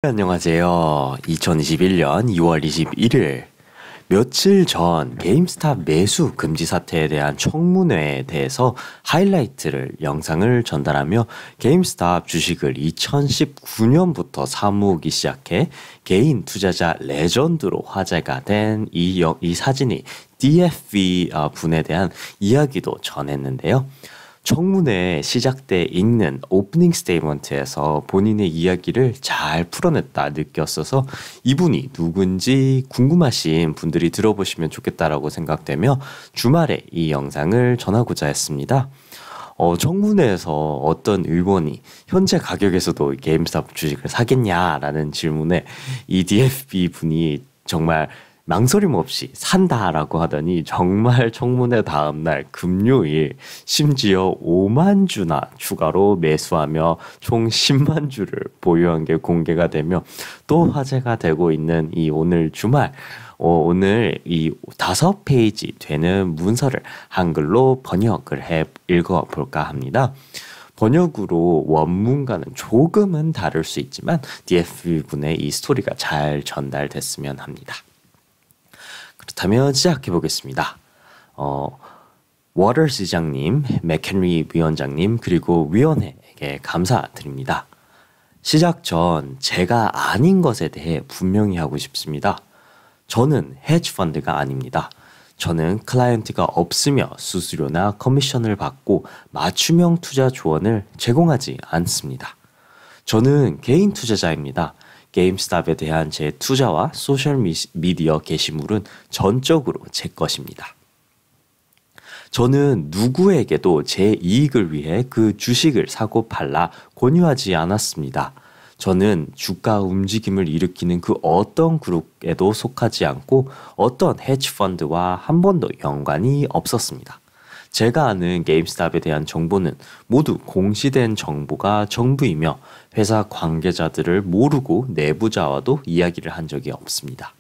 안녕하세요. 2021년 2월 21일 며칠 전 게임스탑 매수 금지 사태에 대한 청문회에 대해서 하이라이트를 영상을 전달하며 게임스탑 주식을 2019년부터 사모으기 시작해 개인 투자자 레전드로 화제가 된 이 사진이 DFV 분에 대한 이야기도 전했는데요. 청문회 시작 때 읽는 오프닝 스테이트먼트에서 본인의 이야기를 잘 풀어냈다 느꼈어서 이분이 누군지 궁금하신 분들이 들어보시면 좋겠다라고 생각되며 주말에 이 영상을 전하고자 했습니다. 청문회에서 어떤 의원이 현재 가격에서도 게임스탑 주식을 사겠냐라는 질문에 이 DFB 분이 정말 망설임 없이 산다라고 하더니 정말 청문회 다음날 금요일 심지어 5만 주나 추가로 매수하며 총 10만 주를 보유한 게 공개가 되며 또 화제가 되고 있는 이 오늘 주말 오늘 이 5페이지 되는 문서를 한글로 번역을 해 읽어볼까 합니다. 번역으로 원문과는 조금은 다를 수 있지만 DF분의 이 스토리가 잘 전달됐으면 합니다. 그렇다면 시작해 보겠습니다. 워터스 시장님, 맥헨리 위원장님 그리고 위원회에게 감사드립니다. 시작 전 제가 아닌 것에 대해 분명히 하고 싶습니다. 저는 헤지펀드가 아닙니다. 저는 클라이언트가 없으며 수수료나 커미션을 받고 맞춤형 투자 조언을 제공하지 않습니다. 저는 개인 투자자입니다. 게임스탑에 대한 제 투자와 소셜미디어 게시물은 전적으로 제 것입니다. 저는 누구에게도 제 이익을 위해 그 주식을 사고 팔라 권유하지 않았습니다. 저는 주가 움직임을 일으키는 그 어떤 그룹에도 속하지 않고 어떤 헤지펀드와 한 번도 연관이 없었습니다. 제가 아는 게임스탑에 대한 정보는 모두 공시된 정보가 전부이며 회사 관계자들을 모르고 내부자와도 이야기를 한 적이 없습니다.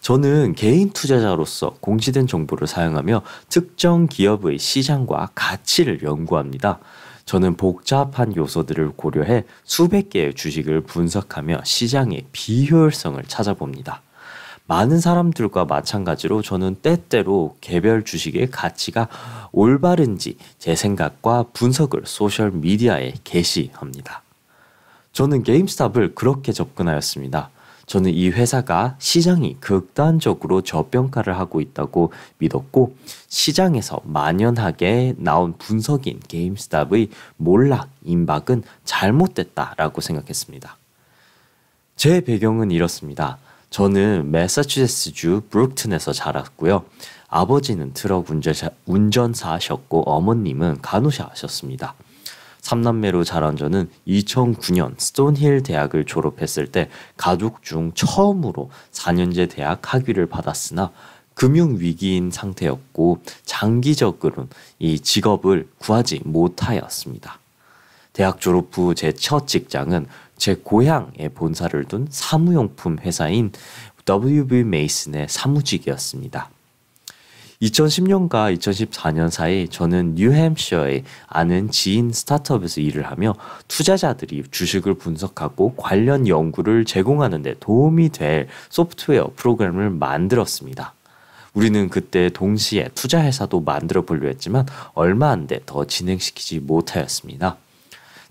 저는 개인 투자자로서 공시된 정보를 사용하며 특정 기업의 시장과 가치를 연구합니다. 저는 복잡한 요소들을 고려해 수백 개의 주식을 분석하며 시장의 비효율성을 찾아봅니다. 많은 사람들과 마찬가지로 저는 때때로 개별 주식의 가치가 올바른지 제 생각과 분석을 소셜미디어에 게시합니다. 저는 게임스탑을 그렇게 접근하였습니다. 저는 이 회사가 시장이 극단적으로 저평가를 하고 있다고 믿었고 시장에서 만연하게 나온 분석인 게임스탑의 몰락, 임박은 잘못됐다라고 생각했습니다. 제 배경은 이렇습니다. 저는 매사추세츠주 브룩튼에서 자랐고요. 아버지는 트럭 운전사셨고 어머님은 간호사셨습니다. 3남매로 자란 저는 2009년 스톤힐 대학을 졸업했을 때 가족 중 처음으로 4년제 대학 학위를 받았으나 금융위기인 상태였고 장기적으로는 이 직업을 구하지 못하였습니다. 대학 졸업 후 제 첫 직장은 제 고향에 본사를 둔 사무용품 회사인 WB 메이슨의 사무직이었습니다. 2010년과 2014년 사이 저는 뉴햄셔에 아는 지인 스타트업에서 일을 하며 투자자들이 주식을 분석하고 관련 연구를 제공하는 데 도움이 될 소프트웨어 프로그램을 만들었습니다. 우리는 그때 동시에 투자회사도 만들어 보려 했지만 얼마 안 돼 더 진행시키지 못하였습니다.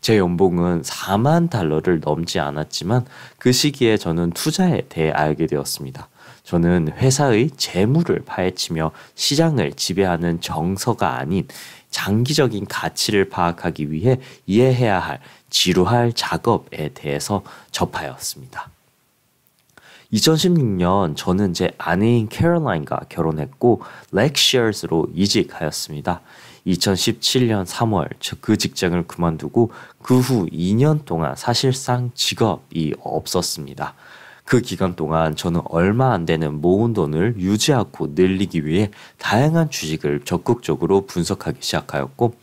제 연봉은 4만 달러를 넘지 않았지만 그 시기에 저는 투자에 대해 알게 되었습니다. 저는 회사의 재물을 파헤치며 시장을 지배하는 정서가 아닌 장기적인 가치를 파악하기 위해 이해해야 할 지루할 작업에 대해서 접하였습니다. 2016년 저는 제 아내인 캐롤라인과 결혼했고 렉시어스로 이직하였습니다. 2017년 3월 그 직장을 그만두고 그 후 2년 동안 사실상 직업이 없었습니다. 그 기간 동안 저는 얼마 안 되는 모은 돈을 유지하고 늘리기 위해 다양한 주식을 적극적으로 분석하기 시작하였고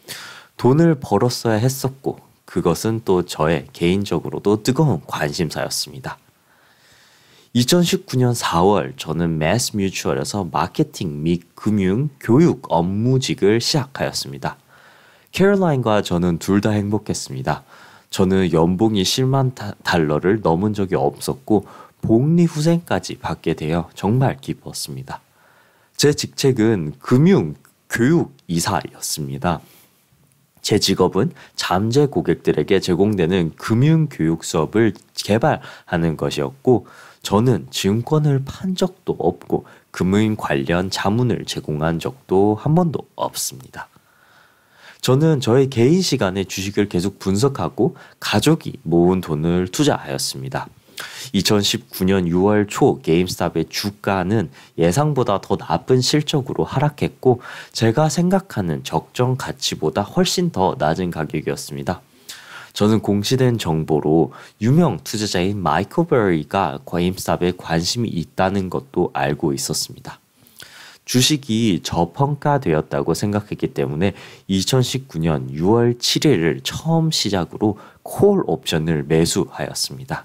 돈을 벌었어야 했었고 그것은 또 저의 개인적으로도 뜨거운 관심사였습니다. 2019년 4월 저는 매스뮤추얼에서 마케팅 및 금융, 교육 업무직을 시작하였습니다. 캐롤라인과 저는 둘 다 행복했습니다. 저는 연봉이 10만 달러를 넘은 적이 없었고 복리후생까지 받게 되어 정말 기뻤습니다. 제 직책은 금융교육이사였습니다. 제 직업은 잠재 고객들에게 제공되는 금융교육 수업을 개발하는 것이었고 저는 증권을 판 적도 없고 금융 관련 자문을 제공한 적도 한 번도 없습니다. 저는 저의 개인 시간에 주식을 계속 분석하고 가족이 모은 돈을 투자하였습니다. 2019년 6월 초 게임스탑의 주가는 예상보다 더 나쁜 실적으로 하락했고 제가 생각하는 적정 가치보다 훨씬 더 낮은 가격이었습니다. 저는 공시된 정보로 유명 투자자인 마이클 버리가 게임스탑에 관심이 있다는 것도 알고 있었습니다. 주식이 저평가되었다고 생각했기 때문에 2019년 6월 7일을 처음 시작으로 콜 옵션을 매수하였습니다.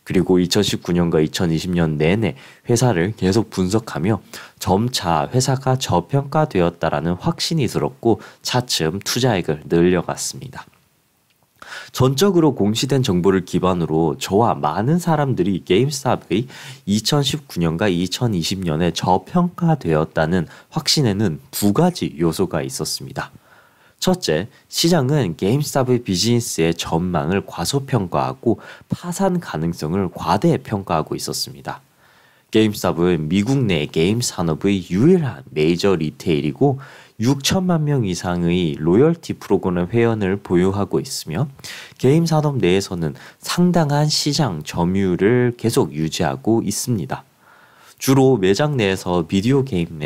그리고 2019년과 2020년 내내 회사를 계속 분석하며 점차 회사가 저평가되었다라는 확신이 들었고 차츰 투자액을 늘려갔습니다. 전적으로 공시된 정보를 기반으로 저와 많은 사람들이 게임스탑의 2019년과 2020년에 저평가되었다는 확신에는 두 가지 요소가 있었습니다. 첫째, 시장은 게임스탑의 비즈니스의 전망을 과소평가하고 파산 가능성을 과대평가하고 있었습니다. 게임스탑은 미국 내 게임 산업의 유일한 메이저 리테일이고 6천만 명 이상의 로열티 프로그램 회원을 보유하고 있으며 게임 산업 내에서는 상당한 시장 점유율을 계속 유지하고 있습니다. 주로 매장 내에서 비디오 게임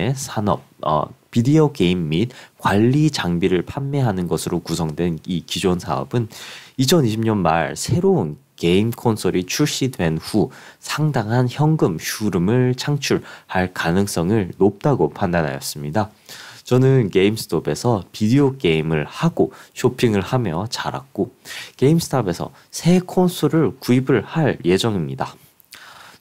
및 관리 장비를 판매하는 것으로 구성된 이 기존 사업은 2020년 말 새로운 게임 콘솔이 출시된 후 상당한 현금 흐름을 창출할 가능성을 높다고 판단하였습니다. 저는 게임스톱에서 비디오 게임을 하고 쇼핑을 하며 자랐고 게임스톱에서 새 콘솔을 구입을 할 예정입니다.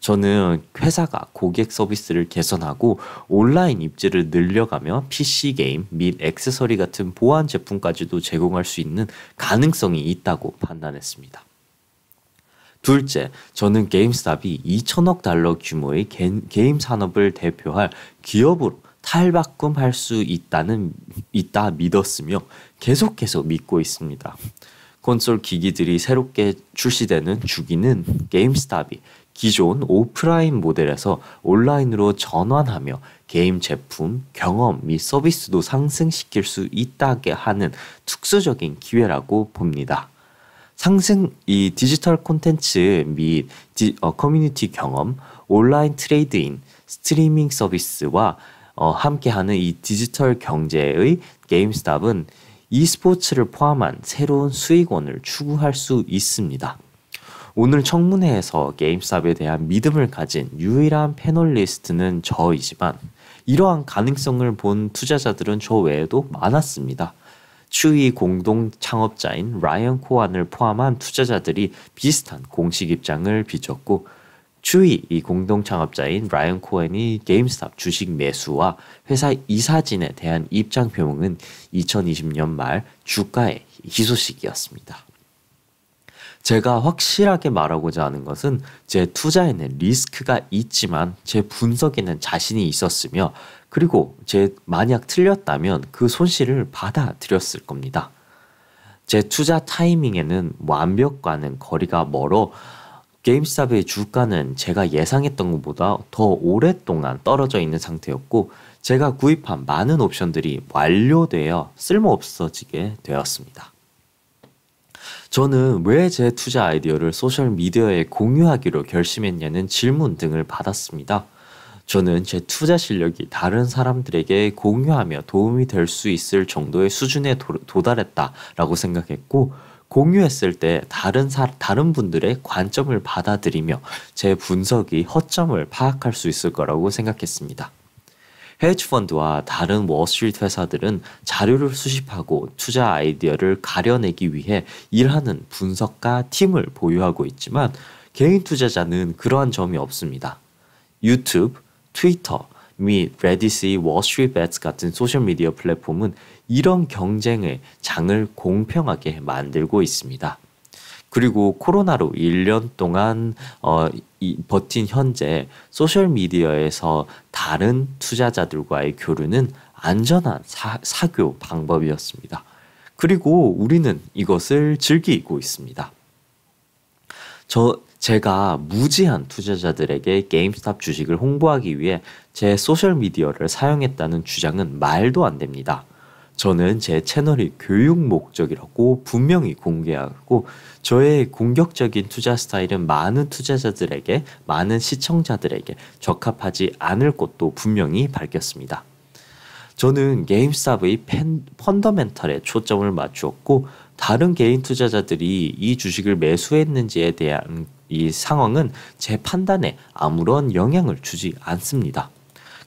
저는 회사가 고객 서비스를 개선하고 온라인 입지를 늘려가며 PC 게임 및 액세서리 같은 보안 제품까지도 제공할 수 있는 가능성이 있다고 판단했습니다. 둘째, 저는 게임스톱이 2천억 달러 규모의 게임 산업을 대표할 기업으로 탈바꿈할 수 있다 믿었으며 계속 믿고 있습니다. 콘솔 기기들이 새롭게 출시되는 주기는 게임스톱이 기존 오프라인 모델에서 온라인으로 전환하며 게임 제품, 경험 및 서비스도 상승시킬 수 있다게 하는 특수적인 기회라고 봅니다. 이 디지털 콘텐츠 및 커뮤니티 경험, 온라인 트레이드인, 스트리밍 서비스와 함께하는 이 디지털 경제의 게임스톱은 e스포츠를 포함한 새로운 수익원을 추구할 수 있습니다. 오늘 청문회에서 게임스톱에 대한 믿음을 가진 유일한 패널리스트는 저이지만 이러한 가능성을 본 투자자들은 저 외에도 많았습니다. 추이 공동 창업자인 라이언 코안을 포함한 투자자들이 비슷한 공식 입장을 비췄고 추이 공동 창업자인 라이언 코엔이 게임스톱 주식 매수와 회사 이사진에 대한 입장 표명은 2020년 말 주가의 희소식이었습니다. 제가 확실하게 말하고자 하는 것은 제 투자에는 리스크가 있지만 제 분석에는 자신이 있었으며 그리고 만약 틀렸다면 그 손실을 받아들였을 겁니다. 제 투자 타이밍에는 완벽과는 거리가 멀어 게임스톱의 주가는 제가 예상했던 것보다 더 오랫동안 떨어져 있는 상태였고 제가 구입한 많은 옵션들이 완료되어 쓸모없어지게 되었습니다. 저는 왜 제 투자 아이디어를 소셜미디어에 공유하기로 결심했냐는 질문 등을 받았습니다. 저는 제 투자 실력이 다른 사람들에게 공유하며 도움이 될 수 있을 정도의 수준에 도달했다라고 생각했고 공유했을 때 다른 분들의 관점을 받아들이며 제 분석이 허점을 파악할 수 있을 거라고 생각했습니다. 헤지펀드와 다른 월스트리트 회사들은 자료를 수집하고 투자 아이디어를 가려내기 위해 일하는 분석가 팀을 보유하고 있지만 개인 투자자는 그러한 점이 없습니다. 유튜브, 트위터 및 레딧의 월스트리트 배츠 같은 소셜미디어 플랫폼은 이런 경쟁의 장을 공평하게 만들고 있습니다. 그리고 코로나로 1년 동안 버틴 현재 소셜미디어에서 다른 투자자들과의 교류는 안전한 사교 방법이었습니다. 그리고 우리는 이것을 즐기고 있습니다. 제가 무지한 투자자들에게 게임스탑 주식을 홍보하기 위해 제 소셜미디어를 사용했다는 주장은 말도 안 됩니다. 저는 제 채널이 교육 목적이라고 분명히 공개하고 저의 공격적인 투자 스타일은 많은 투자자들에게, 많은 시청자들에게 적합하지 않을 것도 분명히 밝혔습니다. 저는 게임스탑의 펀더멘털에 초점을 맞추었고 다른 개인 투자자들이 이 주식을 매수했는지에 대한 이 상황은 제 판단에 아무런 영향을 주지 않습니다.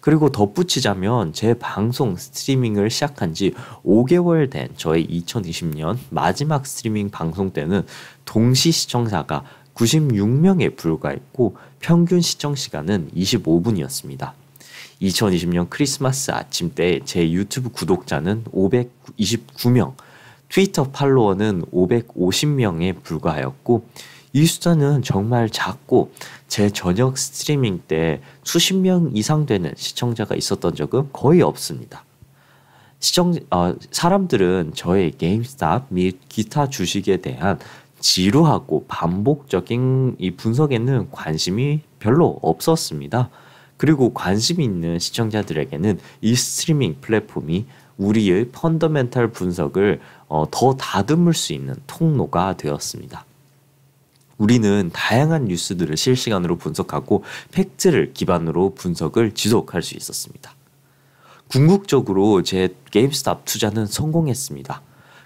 그리고 덧붙이자면 제 방송 스트리밍을 시작한 지 5개월 된 저의 2020년 마지막 스트리밍 방송 때는 동시 시청자가 96명에 불과했고 평균 시청 시간은 25분이었습니다. 2020년 크리스마스 아침 때 제 유튜브 구독자는 529명, 트위터 팔로워는 550명에 불과하였고 이 숫자는 정말 작고 제 저녁 스트리밍 때 수십 명 이상 되는 시청자가 있었던 적은 거의 없습니다. 사람들은 저의 게임스탑 및 기타 주식에 대한 지루하고 반복적인 이 분석에는 관심이 별로 없었습니다. 그리고 관심 있는 시청자들에게는 이 스트리밍 플랫폼이 우리의 펀더멘털 분석을 더 다듬을 수 있는 통로가 되었습니다. 우리는 다양한 뉴스들을 실시간으로 분석하고 팩트를 기반으로 분석을 지속할 수 있었습니다. 궁극적으로 제 게임스탑 투자는 성공했습니다.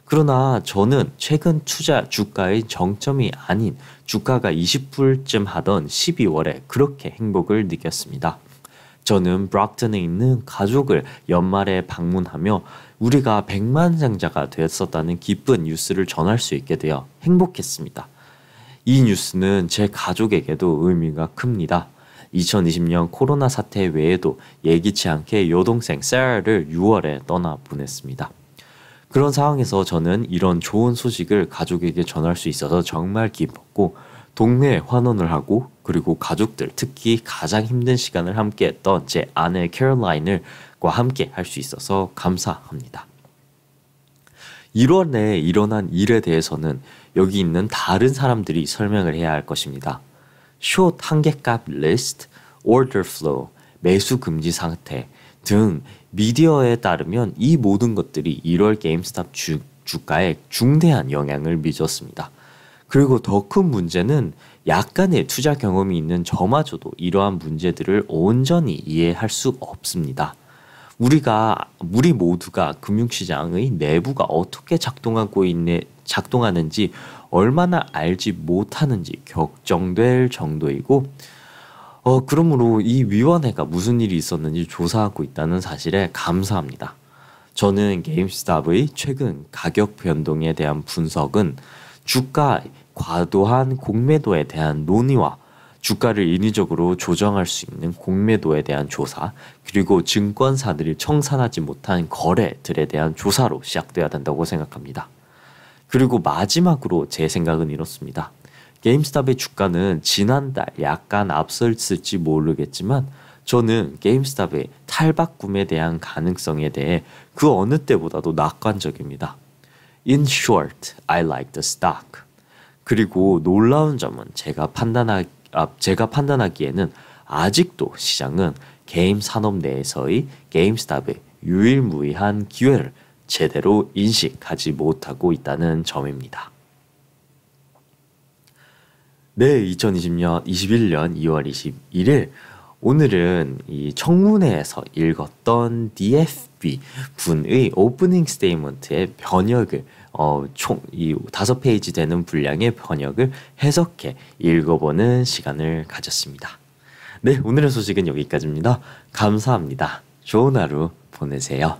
그러나 저는 최근 투자 주가의 정점이 아닌 주가가 20불쯤 하던 12월에 그렇게 행복을 느꼈습니다. 저는 브락턴에 있는 가족을 연말에 방문하며 우리가 백만장자가 되었었다는 기쁜 뉴스를 전할 수 있게 되어 행복했습니다. 이 뉴스는 제 가족에게도 의미가 큽니다. 2020년 코로나 사태 외에도 예기치 않게 여동생 세라를 6월에 떠나보냈습니다. 그런 상황에서 저는 이런 좋은 소식을 가족에게 전할 수 있어서 정말 기뻤고 동네에 환원을 하고 그리고 가족들, 특히 가장 힘든 시간을 함께했던 제 아내 캐롤라인과 함께 할 수 있어서 감사합니다. 1월에 일어난 일에 대해서는 여기 있는 다른 사람들이 설명을 해야 할 것입니다. 숏 한계값 리스트, order flow, 매수 금지 상태 등 미디어에 따르면 이 모든 것들이 1월 게임스탑 주가에 중대한 영향을 미쳤습니다. 그리고 더 큰 문제는 약간의 투자 경험이 있는 저마저도 이러한 문제들을 온전히 이해할 수 없습니다. 우리 모두가 금융시장의 내부가 어떻게 작동하는지 얼마나 알지 못하는지 걱정될 정도이고 그러므로 이 위원회가 무슨 일이 있었는지 조사하고 있다는 사실에 감사합니다. 저는 게임스탑의 최근 가격 변동에 대한 분석은 주가 과도한 공매도에 대한 논의와 주가를 인위적으로 조정할 수 있는 공매도에 대한 조사, 그리고 증권사들이 청산하지 못한 거래들에 대한 조사로 시작돼야 된다고 생각합니다. 그리고 마지막으로 제 생각은 이렇습니다. 게임스탑의 주가는 지난달 약간 앞섰을지 모르겠지만 저는 게임스탑의 탈바꿈에 대한 가능성에 대해 그 어느 때보다도 낙관적입니다. In short, I like the stock. 그리고 놀라운 점은 제가 판단하기에는 아직도 시장은 게임 산업 내에서의 게임스탑의 유일무이한 기회를 제대로 인식하지 못하고 있다는 점입니다. 네, 2021년 2월 21일 오늘은 이 청문회에서 읽었던 DFB 분의 오프닝 스테이트먼트의 번역을 총 이 5페이지 되는 분량의 번역을 해석해 읽어보는 시간을 가졌습니다. 네, 오늘의 소식은 여기까지입니다. 감사합니다. 좋은 하루 보내세요.